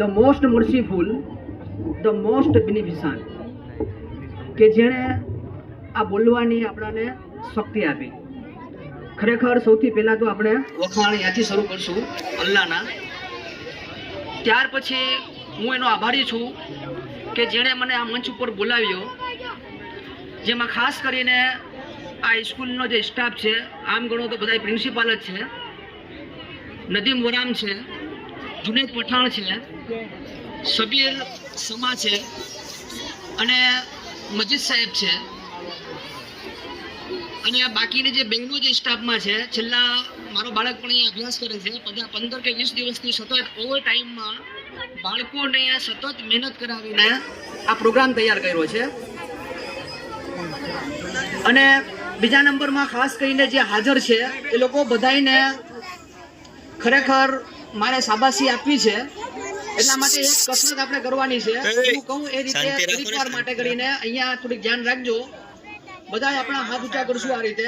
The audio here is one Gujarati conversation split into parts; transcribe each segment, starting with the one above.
ધ મોસ્ટ મર્સીફુલ, ધ મોસ્ટ બેનિફિશન્ટ, કે જેણે આ બોલવાની આપણાને શક્તિ આપી. ખરેખર સૌથી પહેલાં તો આપણે વખાણ ત્યાંથી શરૂ કરશું અલ્લાહના. ત્યાર પછી હું એનો આભારી છું કે જેણે મને આ મંચ ઉપર બોલાવ્યો, જેમાં ખાસ કરીને આ સ્કૂલનો જે સ્ટાફ છે, આમ ગણો તો બધા પ્રિન્સિપાલ જ છે, નદીમ વરામ છે, જુનેદ પઠાણ છે, શબીર સમા છે અને મજીદ સાહેબ છે, અને આ બાકીની જે બેંગનો જે સ્ટાફમાં છે. છેલ્લા મારો બાળક પણ અહીંયા અભ્યાસ કરે છે, 15 કે 20 દિવસથી સતત ઓવર ટાઈમમાં બાળકોને સતત મહેનત કરાવીને આ પ્રોગ્રામ તૈયાર કર્યો છે. અને બીજા નંબરમાં ખાસ કરીને જે હાજર છે એ લોકો બધાને ખરેખર મારે શાબાશી આપવી છે. એટલા માટે એક કસરત આપણે કરવાની છે. હું કહું એ રીતે એકવાર માટે કરીને અહીંયા થોડીક ધ્યાન રાખજો. બધા આપણા હાથ ઊંચા કરશું આ રીતે,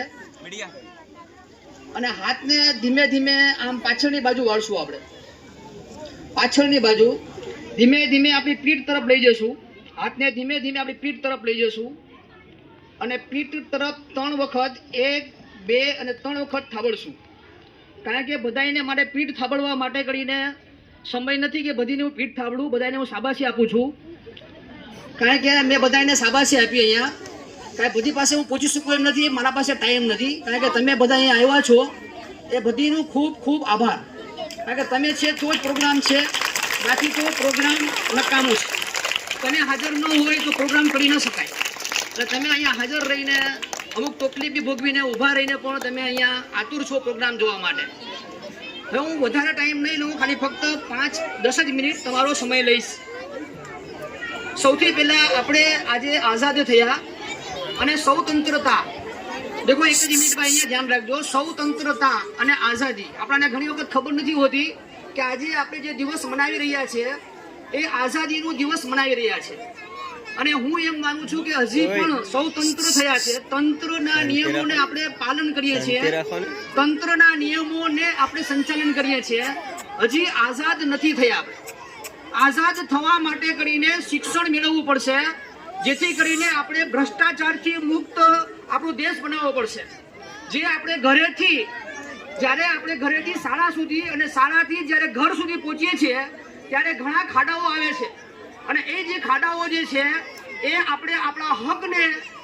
અને હાથને ધીમે ધીમે આમ પાછળની બાજુ વાળશું. આપણે પાછળની બાજુ ધીમે ધીમે આપણી પીઠ તરફ લઈ જશું. હાથને ધીમે ધીમે આપણી પીઠ તરફ લઈ જશું, અને પીઠ તરફ 3 વખત 1, 2 અને 3 વખત થાબડશું. કારણ કે બધાને મારે પીઠ થાબડવા માટે કરીને સમય નથી કે બધીને હું પીઠ થાબડું. બધાને હું શાબાશી આપું છું, કારણ કે મેં બધાને શાબાશી આપી. અહીંયા કાંઈ બધી પાસે હું પહોંચી શકું એમ નથી, મારા પાસે ટાઈમ નથી. કારણ કે તમે બધા અહીંયા આવ્યા છો એ બધીનું ખૂબ ખૂબ આભાર. કારણ કે તમે છે તો જ પ્રોગ્રામ છે, બાકી તો પ્રોગ્રામ નકામો છે. તમે હાજર ન હોય તો પ્રોગ્રામ કરી ન શકાય. એટલે તમે અહીંયા હાજર રહીને અમુક તકલીફ બી ભોગવીને ઊભા રહીને પણ તમે અહીંયા આતુર છો પ્રોગ્રામ જોવા માટે. હવે હું વધારે ટાઈમ નહીં લઉં, ખાલી ફક્ત 5-10 જ મિનિટ તમારો સમય લઈશ. સૌથી પહેલાં આપણે આજે આઝાદ થયા અને સ્વતંત્રતા. દેખો એક જ મિનિટમાં અહીંયા ધ્યાન રાખજો. સ્વતંત્રતા અને આઝાદી આપણને ઘણી વખત ખબર નથી હોતી કે આજે આપણે જે દિવસ મનાવી રહ્યા છીએ એ આઝાદીનો દિવસ મનાવી રહ્યા છે. અને હું એમ માનું છું કે હજી પણ સ્વતંત્ર થયા છે. તંત્રના નિયમોને આપણે પાલન કરીએ છીએ, તંત્રના નિયમોને આપણે સંચાલન કરીએ છીએ. હજી આઝાદ નથી થયા. આઝાદ થવા માટે કરીને શિક્ષણ મેળવવું પડશે, જેથી કરીને આપણે ભ્રષ્ટાચારથી મુક્ત આપણો દેશ બનાવવો પડશે. જે આપણે ઘરેથી, જ્યારે આપણે ઘરેથી શાળા સુધી અને શાળાથી જ્યારે ઘર સુધી પહોંચીએ છીએ ત્યારે ઘણા ખાડાઓ આવે છે, અને એ જે ખાડાઓ જે છે એ આપણે આપણા હકને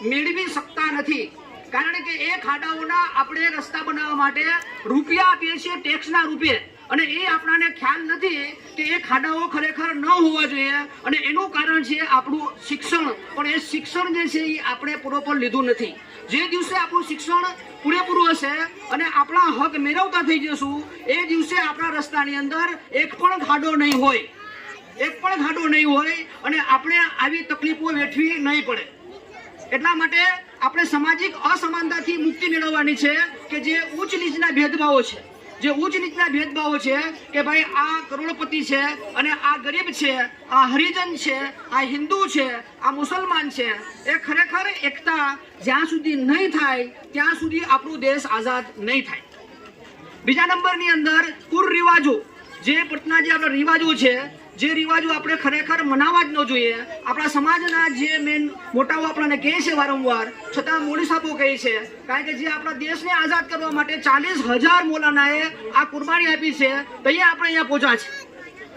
મેળવી શકતા નથી. કારણ કે એ ખાડાઓના આપણે રસ્તા બનાવવા માટે રૂપિયા આપીએ છીએ ટેક્સના રૂપે, અને એ આપણાને ખ્યાલ નથી કે એ ખાડાઓ ખરેખર ન હોવા જોઈએ. અને એનું કારણ છે આપણું શિક્ષણ. પણ એ શિક્ષણ જે છે એ આપણે પ્રોપર લીધું નથી. જે દિવસે આપણું શિક્ષણ પૂરેપૂરું હશે અને આપણા હક મેળવતા થઈ જશું, એ દિવસે આપણા રસ્તાની અંદર એક પણ ખાડો નહીં હોય, એક પણ ખાડો નહીં હોય, અને આપણે આવી તકલીફો વેઠવી નહીં પડે. એટલા માટે આપણે સામાજિક અસમાનતાથી મુક્તિ મેળવવાની છે, કે જે ઉચ્ચ નીચના ભેદભાવો છે, જે ઉચ્ચ નીચના ભેદભાવો છે કે ભાઈ આ કરોડપતિ છે અને આ ગરીબ છે, આ હરિજન છે, આ હિન્દુ છે, આ મુસલમાન છે, એ ખરેખર એકતા જ્યાં સુધી નહીં થાય ત્યાં સુધી આપણો દેશ આઝાદ નહીં થાય. બીજા નંબરની અંદર કુરિવાજો, જે પ્રકારના જે આપણા રિવાજો છે, જે રિવાજો આપણે ખરેખર મનાવવા જ ન જોઈએ. આપણા સમાજના જે મેન મોટાઓ આપણને કહે છે વારંવાર, છતાં મોદી સાહેબો કહે છે, કારણ કે જે આપણા દેશને આઝાદ કરવા માટે 40,000 મૌલાનાએ આ કુરબાની આપી છે, તો આપણે અહીંયા પહોંચ્યા છે.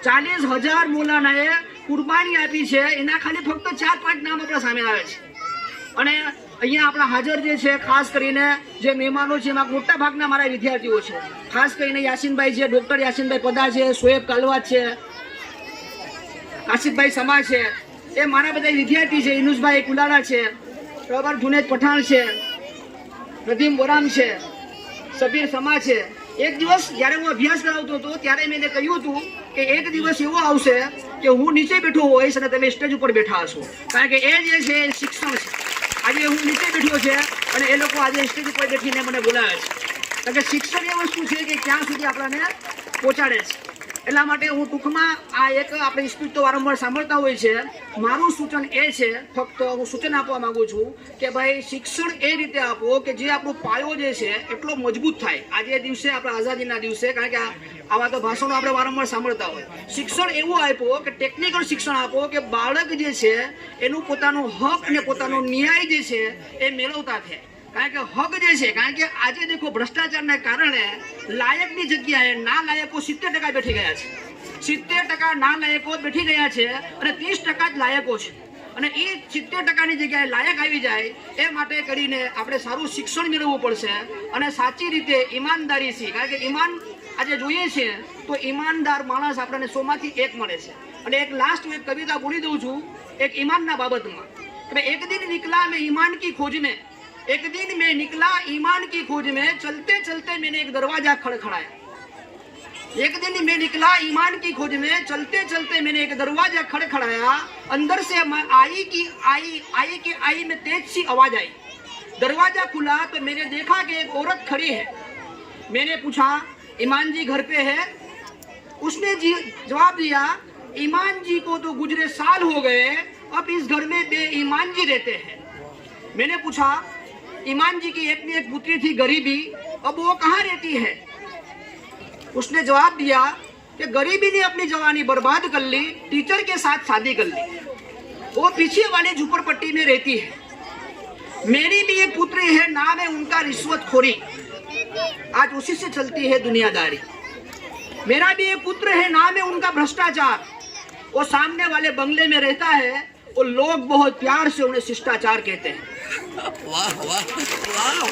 40,000 મૌલાનાએ કુરબાની આપી છે, એના ખાલી ફક્ત 4-5 નામ આપણા સામે આવે છે. અને અહીંયા આપણા હાજર જે છે, ખાસ કરીને જે મહેમાનો છે એમાં મોટા ભાગના મારા વિદ્યાર્થીઓ છે. ખાસ કરીને યાસીનભાઈ છે, ડૉક્ટર યાસીનભાઈ પદા છે, શોએબ કાલવાત છે, કાશિફભાઈ સમા છે, એ મારા બધા વિદ્યાર્થી છે. ઇનુસભાઈ કુલાડા છે, બરાબર, જુનેદ પઠાણ છે, નદીમ વરામ છે, શબીર સમા છે. એક દિવસ જ્યારે હું અભ્યાસ કરાવતો હતો ત્યારે મેં કહ્યું હતું કે એક દિવસ એવો આવશે કે હું નીચે બેઠો હોઈશ અને તમે સ્ટેજ ઉપર બેઠા હશો. કારણ કે એ જે છે એ શિક્ષણ છે. આજે હું નીચે બેઠો છે અને એ લોકો આજે સ્ટેજ ઉપર બેઠીને મને બોલાવે છે. કારણ કે શિક્ષણ એ વસ્તુ છે કે ક્યાં સુધી આપણને પહોંચાડે છે. એટલા માટે હું ટૂંકમાં આ એક આપણે સ્પીચ તો વારંવાર સાંભળતા હોય છે, મારું સૂચન એ છે, ફક્ત હું સૂચન આપવા માંગુ છું કે ભાઈ શિક્ષણ એ રીતે આપો કે જે આપણો પાયો જે છે એટલો મજબૂત થાય. આજે દિવસે આપણા આઝાદીના દિવસે, કારણ કે આવા તો ભાષણો આપણે વારંવાર સાંભળતા હોય, શિક્ષણ એવું આપ્યો કે ટેકનિકલ શિક્ષણ આપો કે બાળક જે છે એનું પોતાનો હક અને પોતાનો ન્યાય જે છે એ મેળવતા થાય. કારણ કે હક જે છે, કારણ કે આજે દેખો ભ્રષ્ટાચારના કારણે લાયકની જગ્યાએ ના લાયકો 70% બેઠી ગયા છે. 70% ના લાયકો બેઠી ગયા છે અને 30% જ લાયકો છે. અને એ 70%ની જગ્યાએ લાયક આવી જાય એ માટે કરીને આપણે સારું શિક્ષણ મેળવવું પડશે અને સાચી રીતે ઈમાનદારીથી, કારણ કે ઈમાન આજે જોઈએ છે તો ઈમાનદાર માણસ આપણને 100માંથી 1 મળે છે. અને એક લાસ્ટ એક કવિતા બોલી દઉં છું એક ઈમાનના બાબતમાં કે એક દિન નિકલા મેં ઈમાન કી ખોજ में, एक दिन मैं निकला ईमान की खोज में, चलते चलते मैंने एक दरवाजा खड़खड़ाया. एक दिन मैं निकला ईमान की खोज में, चलते चलते मैंने एक दरवाजा खड़खड़ाया. अंदर से आई में तेज सी आवाज आई. दरवाजा खुला तो मैंने देखा कि एक औरत खड़ी है. मैंने पूछा ईमान जी घर पे है? उसने जवाब दिया ईमान जी को तो गुजरे साल हो गए, अब इस घर में बेईमान जी रहते हैं. मैंने पूछा ईमान जी की एक ने एक पुत्री थी गरीबी, अब वो कहाँ रहती है? उसने जवाब दिया कि गरीबी ने अपनी जवानी बर्बाद कर ली, टीचर के साथ शादी कर ली, वो पीछे वाली झुपड़पट्टी में रहती है. मेरी भी एक पुत्री है, नाम है उनका रिश्वतखोरी, आज उसी से चलती है दुनियादारी. मेरा भी एक पुत्र है, नाम है उनका भ्रष्टाचार, वो सामने वाले बंगले में रहता है, वो लोग बहुत प्यार से उन्हें शिष्टाचार कहते हैं. वाह वाह वाह.